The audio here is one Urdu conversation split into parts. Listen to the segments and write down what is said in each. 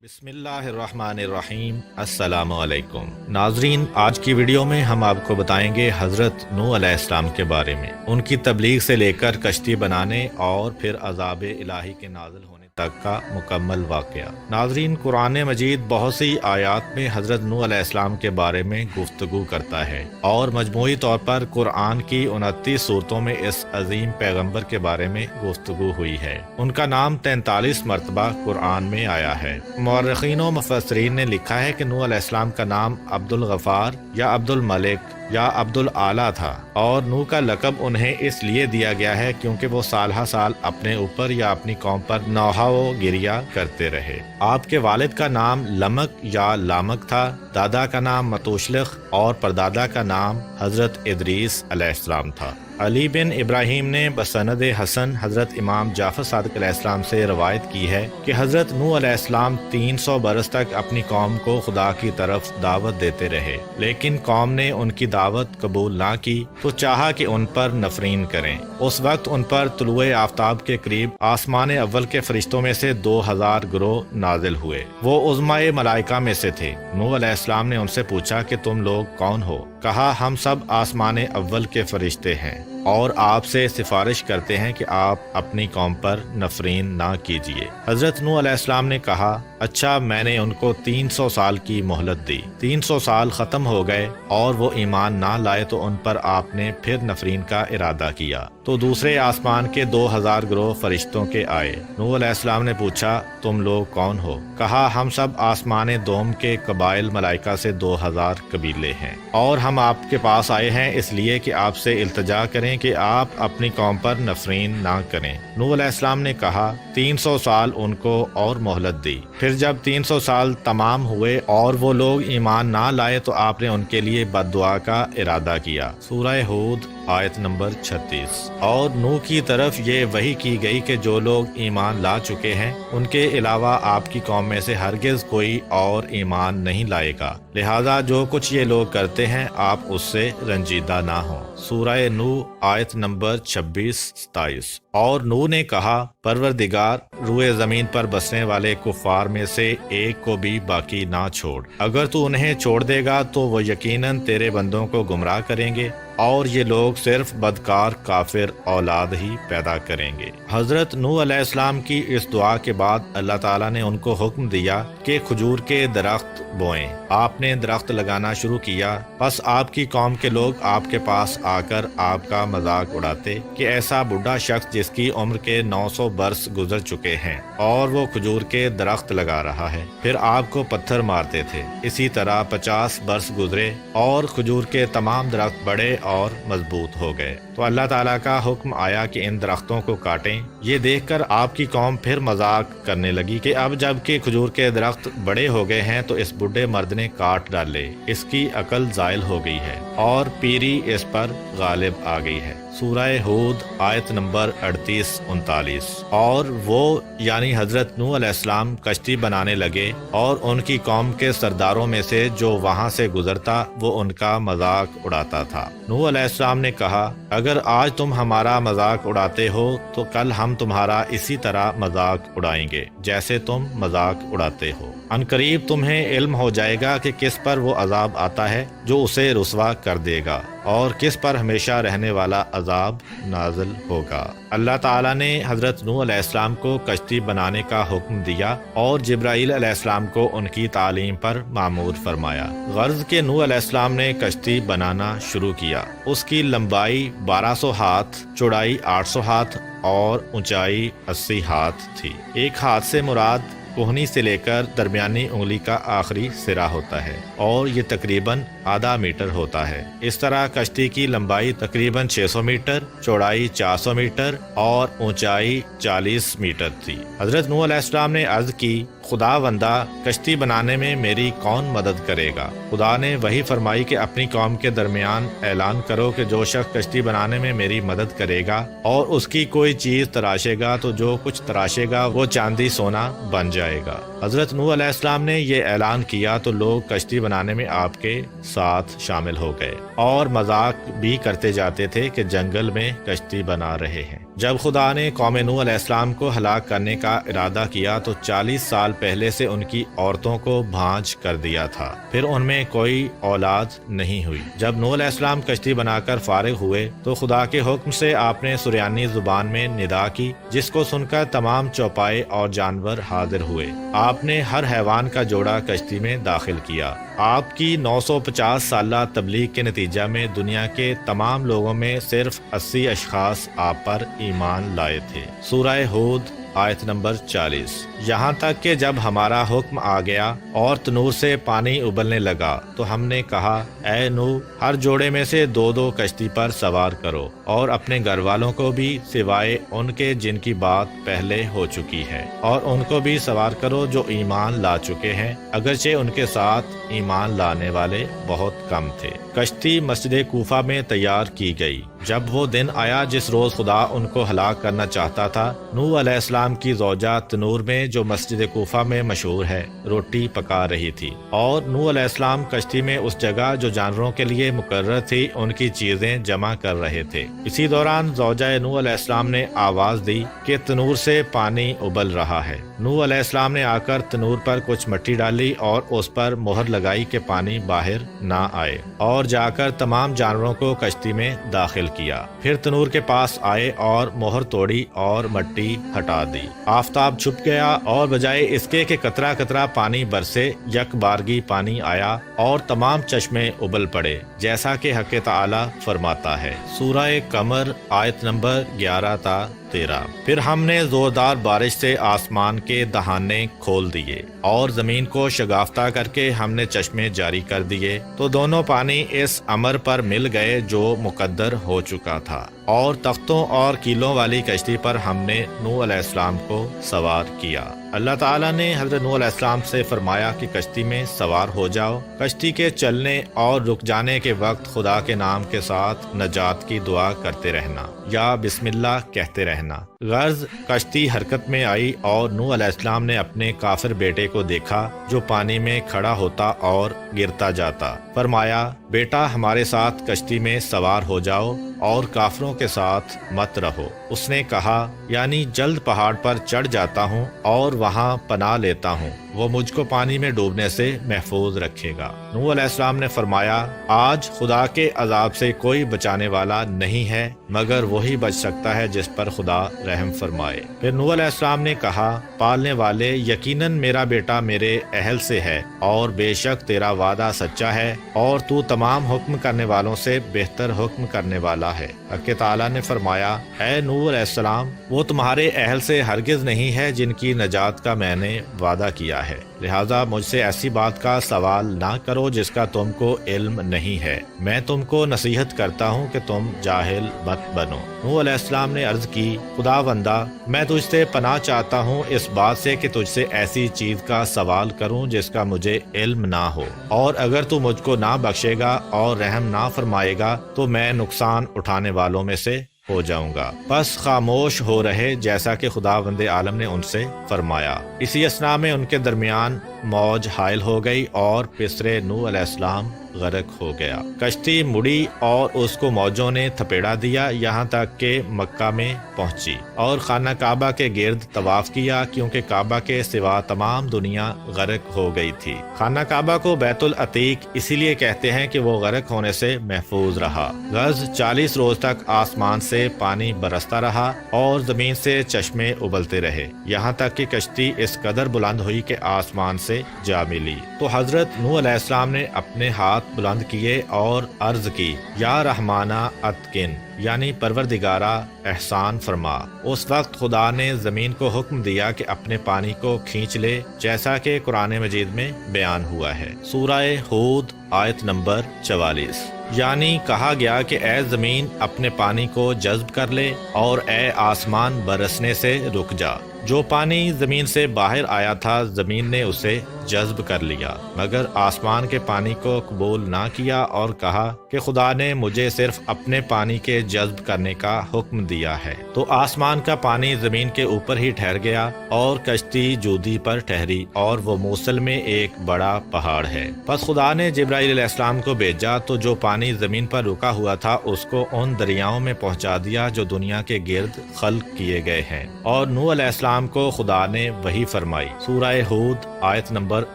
بسم اللہ الرحمن الرحیم۔ السلام علیکم ناظرین، آج کی ویڈیو میں ہم آپ کو بتائیں گے حضرت نوح علیہ السلام کے بارے میں، ان کی تبلیغ سے لے کر کشتی بنانے اور پھر عذاب الہی کے نازل ہونے تک کا مکمل واقعہ۔ ناظرین، قرآن مجید بہت سی آیات میں حضرت نوح علیہ السلام کے بارے میں گفتگو کرتا ہے اور مجموعی طور پر قرآن کی 29 صورتوں میں اس عظیم پیغمبر کے بارے میں گفتگو ہوئی ہے۔ ان کا نام 43 مرتبہ قرآن میں آیا ہے۔ مورخین و مفسرین نے لکھا ہے کہ نوح علیہ السلام کا نام عبد الغفار یا عبد الملک یا عبد العالی تھا، اور نوح کا لقب انہیں اس لیے دیا گیا ہے کیونکہ وہ سال ہر سال اپنے اوپر یا اپنی قوم پر نوحہ و گریا کرتے رہے۔ آپ کے والد کا نام لمک یا لامک تھا، دادا کا نام متوشلخ اور پردادا کا نام حضرت ادریس علیہ السلام تھا۔ علی بن ابراہیم نے بسند حسن حضرت امام جعفر صادق علیہ السلام سے روایت کی ہے کہ حضرت نوح علیہ السلام 300 برس تک اپنی قوم کو خدا کی طرف دعوت دیتے رہے، لیکن قوم نے ان کی دعوت قبول نہ کی تو چاہا کہ ان پر نفرین کریں۔ اس وقت ان پر طلوع آفتاب کے قریب آسمان اول کے فرشتوں میں سے 2000 گروہ نازل ہوئے۔ وہ عظمائے ملائکہ میں سے تھے۔ نوح علیہ السلام نے ان سے پوچھا کہ تم لوگ کون ہو؟ کہا، ہم سب آسمان اول کے فرشتے ہیں اور آپ سے سفارش کرتے ہیں کہ آپ اپنی قوم پر نفرین نہ کیجیے۔ حضرت نوح علیہ السلام نے کہا، اچھا، میں نے ان کو 300 سال کی مہلت دی۔ 300 سال ختم ہو گئے اور وہ ایمان نہ لائے تو ان پر آپ نے پھر نفرین کا ارادہ کیا تو دوسرے آسمان کے 2000 گروہ فرشتوں کے آئے۔ نوح علیہ السلام نے پوچھا، تم لوگ کون ہو؟ کہا، ہم سب آسمان دوم کے قبائل ملائکہ سے 2000 قبیلے ہیں، اور ہم آپ کے پاس آئے ہیں اس لیے کہ آپ سے التجا کریں کہ آپ اپنی قوم پر نفرین نہ کریں۔ نوح علیہ السلام نے کہا، 300 سال ان کو اور مہلت دی۔ پھر جب 300 سال تمام ہوئے اور وہ لوگ ایمان نہ لائے تو آپ نے ان کے لیے بد دعا کا ارادہ کیا۔ سورہ ہود آیت نمبر 36۔ اور نوح کی طرف یہ وحی کی گئی کہ جو لوگ ایمان لا چکے ہیں ان کے علاوہ آپ کی قوم میں سے ہرگز کوئی اور ایمان نہیں لائے گا، لہذا جو کچھ یہ لوگ کرتے ہیں آپ اس سے رنجیدہ نہ ہوں۔ سورہ نوح آیت نمبر 26-27۔ اور نوح نے کہا، پروردگار، روئے زمین پر بسنے والے کفار میں سے ایک کو بھی باقی نہ چھوڑ۔ اگر تو انہیں چھوڑ دے گا تو وہ یقیناً تیرے بندوں کو گمراہ کریں گے اور یہ لوگ صرف بدکار کافر اولاد ہی پیدا کریں گے۔ حضرت نوح علیہ السلام کی اس دعا کے بعد اللہ تعالیٰ نے ان کو حکم دیا کہ کھجور کے درخت بوئیں۔ آپ نے درخت لگانا شروع کیا، پس آپ کی قوم کے لوگ آپ کے پاس آ کر آپ کا مذاق اڑاتے کہ ایسا بوڑھا شخص جس کی عمر کے 900 برس گزر چکے ہیں اور وہ کھجور کے درخت لگا رہا ہے، پھر آپ کو پتھر مارتے تھے۔ اسی طرح 50 برس گزرے اور کھجور کے تمام درخت بڑے اور مضبوط ہو گئے تو اللہ تعالیٰ کا حکم آیا کہ ان درختوں کو کاٹیں۔ یہ دیکھ کر آپ کی قوم پھر مذاق کرنے لگی کہ اب جب کہ کھجور کے درخت بڑے ہو گئے ہیں تو اس بوڑھے مرد نے کاٹ ڈالے، اس کی عقل زائل ہو گئی ہے اور پیری اس پر غالب آ گئی ہے۔ سورہ ہود آیت نمبر 38-39۔ اور وہ یعنی حضرت نوح علیہ السلام کشتی بنانے لگے اور ان کی قوم کے سرداروں میں سے جو وہاں سے گزرتا وہ ان کا مذاق اڑاتا تھا۔ نوح علیہ السلام نے کہا، اگر آج تم ہمارا مذاق اڑاتے ہو تو کل ہم تمہارا اسی طرح مذاق اڑائیں گے جیسے تم مذاق اڑاتے ہو۔ ان قریب تمہیں علم ہو جائے گا کہ کس پر وہ عذاب آتا ہے جو اسے رسوا کر دے گا اور کس پر ہمیشہ رہنے والا عذاب نازل ہوگا۔ اللہ تعالیٰ نے حضرت نوح علیہ السلام کو کشتی بنانے کا حکم دیا اور جبرائیل علیہ السلام کو ان کی تعلیم پر مامور فرمایا۔ غرض کہ نوح علیہ السلام نے کشتی بنانا شروع کیا۔ اس کی لمبائی 1200 ہاتھ، چوڑائی 800 ہاتھ اور اونچائی 80 ہاتھ تھی۔ ایک ہاتھ سے مراد کوہنی سے لے کر درمیانی انگلی کا آخری سرا ہوتا ہے اور یہ تقریباً آدھا میٹر ہوتا ہے۔ اس طرح کشتی کی لمبائی تقریباً 600 میٹر، چوڑائی 400 میٹر اور اونچائی 40 میٹر تھی۔ حضرت نوح علیہ السلام نے عرض کی، خدا بندہ، کشتی بنانے میں میری کون مدد کرے گا؟ خدا نے وہی فرمائی کہ اپنی قوم کے درمیان اعلان کرو کہ جو شخص کشتی بنانے میں میری مدد کرے گا اور اس کی کوئی چیز تراشے گا تو جو کچھ تراشے گا وہ چاندی سونا بن جائے گا۔ حضرت نوح علیہ السلام نے یہ اعلان کیا تو لوگ کشتی بنانے میں آپ کے ساتھ شامل ہو گئے اور مذاق بھی کرتے جاتے تھے کہ جنگل میں کشتی بنا رہے ہیں۔ جب خدا نے قوم نوح علیہ السلام کو ہلاک کرنے کا ارادہ کیا تو 40 سال پہلے سے ان کی عورتوں کو بھانج کر دیا تھا، پھر ان میں کوئی اولاد نہیں ہوئی۔ جب نوح علیہ السلام کشتی بنا کر فارغ ہوئے تو خدا کے حکم سے آپ نے سریانی زبان میں ندا کی، جس کو سن کر تمام چوپائے اور جانور حاضر ہوئے۔ آپ نے ہر حیوان کا جوڑا کشتی میں داخل کیا۔ آپ کی 950 سالہ تبلیغ کے نتیجہ میں دنیا کے تمام لوگوں میں صرف 80 اشخاص آپ پر ایمان لائے تھے۔ سورہ ہود آیت نمبر 40۔ یہاں تک کہ جب ہمارا حکم آ گیا اور تنور سے پانی ابلنے لگا تو ہم نے کہا، اے نوح، ہر جوڑے میں سے 2 کشتی پر سوار کرو اور اپنے گھر والوں کو بھی سوائے ان کے جن کی بات پہلے ہو چکی ہے، اور ان کو بھی سوار کرو جو ایمان لا چکے ہیں، اگرچہ ان کے ساتھ ایمان لانے والے بہت کم تھے۔ کشتی مسجد کوفہ میں تیار کی گئی۔ جب وہ دن آیا جس روز خدا ان کو ہلاک کرنا چاہتا تھا، نوح علیہ السلام کی زوجہ تنور میں جو مسجد کوفہ میں مشہور ہے روٹی پکا رہی تھی، اور نوح علیہ السلام کشتی میں اس جگہ جو جانوروں کے لیے مقرر تھی ان کی چیزیں جمع کر رہے تھے۔ اسی دوران زوجہ نوح علیہ السلام نے آواز دی کہ تنور سے پانی ابل رہا ہے۔ نوح علیہ السلام نے آ کر تنور پر کچھ مٹی ڈالی اور اس پر مہر لگائی کہ پانی باہر نہ آئے، اور جا کر تمام جانوروں کو کشتی میں داخل کیا۔ پھر تنور کے پاس آئے اور مہر توڑی اور مٹی ہٹا دی۔ آفتاب چھپ گیا اور بجائے اس کے کہ قطرہ قطرہ پانی برسے، یک بارگی پانی آیا اور تمام چشمے ابل پڑے، جیسا کہ حق تعالی فرماتا ہے۔ سورہ قمر آیت نمبر 11 تا 13۔ پھر ہم نے زوردار بارش سے آسمان کے دہانے کھول دیے اور زمین کو شگافتہ کر کے ہم نے چشمے جاری کر دیے، تو دونوں پانی اس امر پر مل گئے جو مقدر ہو چکا تھا، اور تختوں اور کیلوں والی کشتی پر ہم نے نوح علیہ السلام کو سوار کیا۔ اللہ تعالیٰ نے حضرت نوح علیہ السلام سے فرمایا کہ کشتی میں سوار ہو جاؤ۔ کشتی کے چلنے اور رک جانے کے وقت خدا کے نام کے ساتھ نجات کی دعا کرتے رہنا یا بسم اللہ کہتے رہنا۔ غرض کشتی حرکت میں آئی اور نوح علیہ السلام نے اپنے کافر بیٹے کو دیکھا جو پانی میں کھڑا ہوتا اور گرتا جاتا۔ فرمایا، بیٹا ہمارے ساتھ کشتی میں سوار ہو جاؤ اور کافروں کے ساتھ مت رہو۔ اس نے کہا، یعنی جلد پہاڑ پر چڑھ جاتا ہوں اور وہاں پناہ لیتا ہوں، وہ مجھ کو پانی میں ڈوبنے سے محفوظ رکھے گا۔ نوح علیہ السلام نے فرمایا، آج خدا کے عذاب سے کوئی بچانے والا نہیں ہے مگر وہی بچ سکتا ہے جس پر خدا رحم فرمائے۔ پھر نوح علیہ السلام نے کہا، پالنے والے، یقیناً میرا بیٹا میرے اہل سے ہے، اور بے شک تیرا وعدہ سچا ہے، اور تو تمام حکم کرنے والوں سے بہتر حکم کرنے والا ہے۔ حق تعالیٰ نے فرمایا، اے نوح علیہ السلام، وہ تمہارے اہل سے ہرگز نہیں ہے جن کی نجات کا میں نے وعدہ کیا ہے، لہذا مجھ سے ایسی بات کا سوال نہ کرو جس کا تم کو علم نہیں ہے۔ میں تم کو نصیحت کرتا ہوں کہ تم جاہل مت بنو۔ نوح علیہ السلام نے عرض کی، خدا بندہ، میں تجھ سے پناہ چاہتا ہوں اس بات سے کہ تجھ سے ایسی چیز کا سوال کروں جس کا مجھے علم نہ ہو، اور اگر تو مجھ کو نہ بخشے گا اور رحم نہ فرمائے گا تو میں نقصان اٹھانے والوں میں سے ہو جاؤں گا۔ بس خاموش ہو رہے جیسا کہ خداوند عالم نے ان سے فرمایا۔ اسی اثنا میں ان کے درمیان موج حائل ہو گئی اور پسرے نوح علیہ السلام غرق ہو گیا۔ کشتی مڑی اور اس کو موجوں نے تھپیڑا دیا یہاں تک کہ مکہ میں پہنچی، اور خانہ کعبہ کے گرد طواف کیا کیونکہ کعبہ کے سوا تمام دنیا غرق ہو گئی تھی۔ خانہ کعبہ کو بیت العتیق اسی لیے کہتے ہیں کہ وہ غرق ہونے سے محفوظ رہا۔ غرض 40 روز تک آسمان سے پانی برستا رہا اور زمین سے چشمے ابلتے رہے، یہاں تک کہ کشتی اس قدر بلند ہوئی کہ آسمان سے جا ملی۔ تو حضرت نوح علیہ السلام نے اپنے ہاتھ بلند کیے اور عرض کی، یا رحمانہ اتقن، یعنی پروردگارہ احسان فرما۔ اس وقت خدا نے زمین کو حکم دیا کہ اپنے پانی کو کھینچ لے، جیسا کہ قرآن مجید میں بیان ہوا ہے۔ سورہ ہود آیت نمبر 44۔ یعنی کہا گیا کہ اے زمین اپنے پانی کو جذب کر لے، اور اے آسمان برسنے سے رک جا۔ جو پانی زمین سے باہر آیا تھا زمین نے اسے جذب کر لیا، مگر آسمان کے پانی کو قبول نہ کیا اور کہا کہ خدا نے مجھے صرف اپنے پانی کے جذب کرنے کا حکم دیا ہے۔ تو آسمان کا پانی زمین کے اوپر ہی ٹھہر گیا اور کشتی جودی پر ٹھہری، اور وہ موصل میں ایک بڑا پہاڑ ہے۔ پس خدا نے جبرائیل علیہ السلام کو بھیجا تو جو پانی زمین پر رکا ہوا تھا اس کو ان دریاؤں میں پہنچا دیا جو دنیا کے گرد خلق کیے گئے ہیں، اور نوح علیہ السلام کو خدا نے وحی فرمائی۔ سورہ ہود آیت نمبر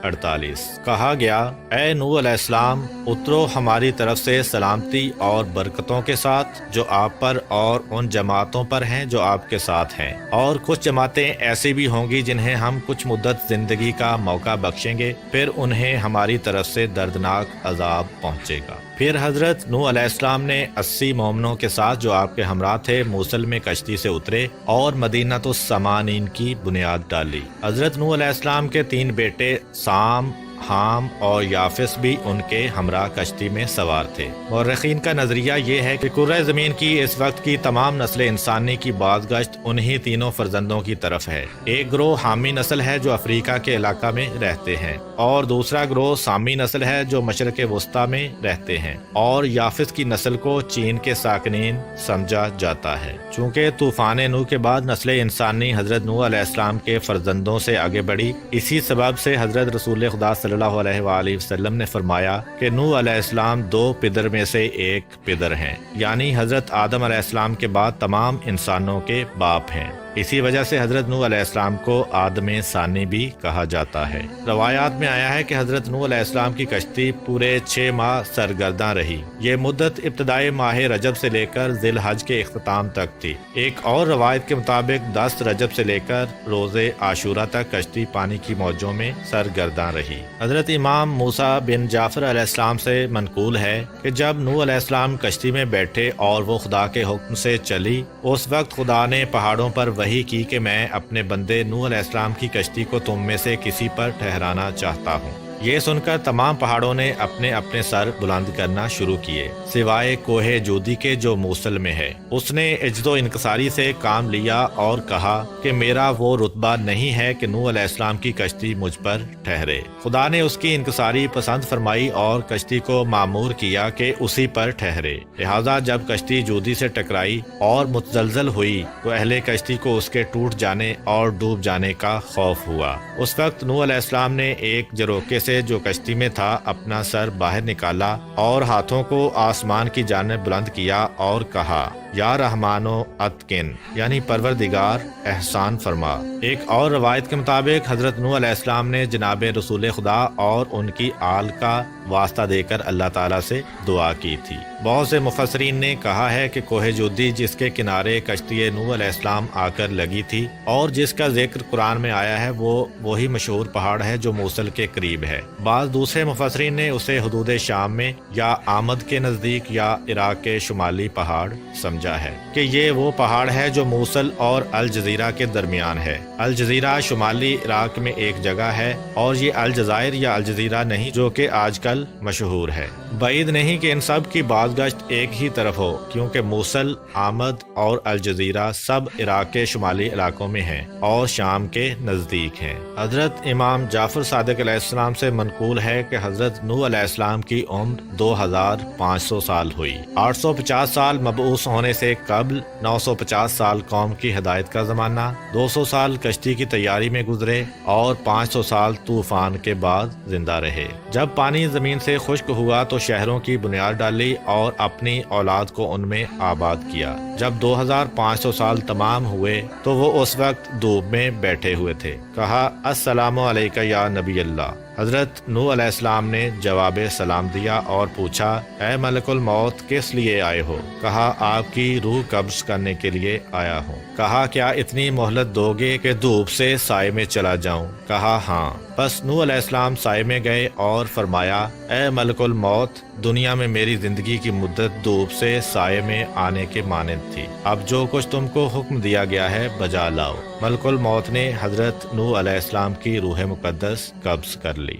48۔ کہا گیا، اے نوح علیہ السلام، اترو ہماری طرف سے سلامتی اور برکتوں کے ساتھ جو آپ پر اور ان جماعتوں پر ہیں جو آپ کے ساتھ ہیں، اور کچھ جماعتیں ایسی بھی ہوں گی جنہیں ہم کچھ مدت زندگی کا موقع بخشیں گے، پھر انہیں ہماری طرف سے دردناک عذاب پہنچے گا۔ پھر حضرت نوح علیہ السلام نے 80 مومنوں کے ساتھ جو آپ کے ہمراہ تھے موصل میں کشتی سے اترے اور مدینہ السمانین کی بنیاد ڈالی۔ حضرت نوح علیہ السلام کے 3 بیٹے سام، حام اور یافس بھی ان کے ہمراہ کشتی میں سوار تھے۔ مورخین کا نظریہ یہ ہے کہ کرۂ زمین کی اس وقت کی تمام نسل انسانی کی بازگشت انہی تینوں فرزندوں کی طرف ہے۔ ایک گروہ حامی نسل ہے جو افریقہ کے علاقہ میں رہتے ہیں، اور دوسرا گروہ سامی نسل ہے جو مشرق وسطیٰ میں رہتے ہیں، اور یافس کی نسل کو چین کے ساکنین سمجھا جاتا ہے۔ چونکہ طوفان نوح کے بعد نسل انسانی حضرت نوح علیہ السلام کے فرزندوں سے آگے بڑھی، اسی سبب سے حضرت رسول خدا صلی اللہ علیہ وآلہ وسلم نے فرمایا کہ نوح علیہ السلام 2 پدر میں سے ایک پدر ہیں، یعنی حضرت آدم علیہ السلام کے بعد تمام انسانوں کے باپ ہیں۔ اسی وجہ سے حضرت نوح علیہ السلام کو آدم ثانی بھی کہا جاتا ہے۔ روایات میں آیا ہے کہ حضرت نوح علیہ السلام کی کشتی پورے 6 ماہ سرگرداں رہی۔ یہ مدت ابتدائی ماہ رجب سے لے کر ذی الحج کے اختتام تک تھی۔ ایک اور روایت کے مطابق 10 رجب سے لے کر روز عاشورہ تک کشتی پانی کی موجوں میں سرگرداں رہی۔ حضرت امام موسیٰ بن جعفر علیہ السلام سے منقول ہے کہ جب نوح علیہ السلام کشتی میں بیٹھے اور وہ خدا کے حکم سے چلی، اس وقت خدا نے پہاڑوں پر وحی کی کہ میں اپنے بندے نوح علیہ السلام کی کشتی کو تم میں سے کسی پر ٹھہرانا چاہتا ہوں۔ یہ سن کر تمام پہاڑوں نے اپنے اپنے سر بلند کرنا شروع کیے، سوائے کوہ جودی کے جو موصل میں ہے۔ اس نے عجز و انکساری سے کام لیا اور کہا کہ میرا وہ رتبہ نہیں ہے کہ نوح علیہ السلام کی کشتی مجھ پر ٹھہرے۔ خدا نے اس کی انکساری پسند فرمائی اور کشتی کو معمور کیا کہ اسی پر ٹھہرے۔ لہذا جب کشتی جودی سے ٹکرائی اور متزلزل ہوئی تو اہل کشتی کو اس کے ٹوٹ جانے اور ڈوب جانے کا خوف ہوا۔ اس وقت نوح علیہ السلام نے ایک جروکے سے جو کشتی میں تھا اپنا سر باہر نکالا اور ہاتھوں کو آسمان کی جانب بلند کیا اور کہا، یا رحمانو اتقن، یعنی پروردگار احسان فرما۔ ایک اور روایت کے مطابق حضرت نوح علیہ السلام نے جناب رسول خدا اور ان کی آل کا واسطہ دے کر اللہ تعالیٰ سے دعا کی تھی۔ بہت سے مفسرین نے کہا ہے کہ کوہ جودی جس کے کنارے کشتی نوح علیہ السلام آ کر لگی تھی اور جس کا ذکر قرآن میں آیا ہے، وہ وہی مشہور پہاڑ ہے جو موصل کے قریب ہے۔ بعض دوسرے مفسرین نے اسے حدود شام میں یا آمد کے نزدیک یا عراق کے شمالی پہاڑ سمجھا ہے کہ یہ وہ پہاڑ ہے جو موصل اور الجزیرہ کے درمیان ہے۔ الجزیرہ شمالی عراق میں ایک جگہ ہے اور یہ الجزائر یا الجزیرہ نہیں جو کہ آج کل مشہور ہے۔ بعید نہیں کہ ان سب کی بازگشت ایک ہی طرف ہو، کیونکہ موصل، آمد اور الجزیرہ سب عراق کے شمالی علاقوں میں ہیں اور شام کے نزدیک ہیں۔ حضرت امام جعفر صادق علیہ السلام سے منقول ہے کہ حضرت نوح علیہ السلام کی عمر 2500 سال ہوئی۔ 850 سال مبعوث ہونے سے قبل، 950 سال قوم کی ہدایت کا زمانہ، 200 سال کشتی کی تیاری میں گزرے اور 500 سال طوفان کے بعد زندہ رہے۔ جب پانی زمین سے خشک ہوا تو شہروں کی بنیاد ڈالی اور اپنی اولاد کو ان میں آباد کیا۔ جب 2500 سال تمام ہوئے تو وہ اس وقت دھوپ میں بیٹھے ہوئے تھے۔ کہا، السلام علیکہ یا نبی اللہ۔ حضرت نوح علیہ السلام نے جواب سلام دیا اور پوچھا، اے ملک الموت، کس لیے آئے ہو؟ کہا، آپ کی روح قبض کرنے کے لیے آیا ہوں۔ کہا، کیا اتنی مہلت دو گے کہ دھوپ سے سائے میں چلا جاؤں؟ کہا، ہاں۔ پس نوح علیہ السلام سائے میں گئے اور فرمایا، اے ملک الموت، دنیا میں میری زندگی کی مدت دھوپ سے سائے میں آنے کے مانند تھی، اب جو کچھ تم کو حکم دیا گیا ہے بجا لاؤ۔ ملک الموت نے حضرت نوح علیہ السلام کی روح مقدس قبض کر لی۔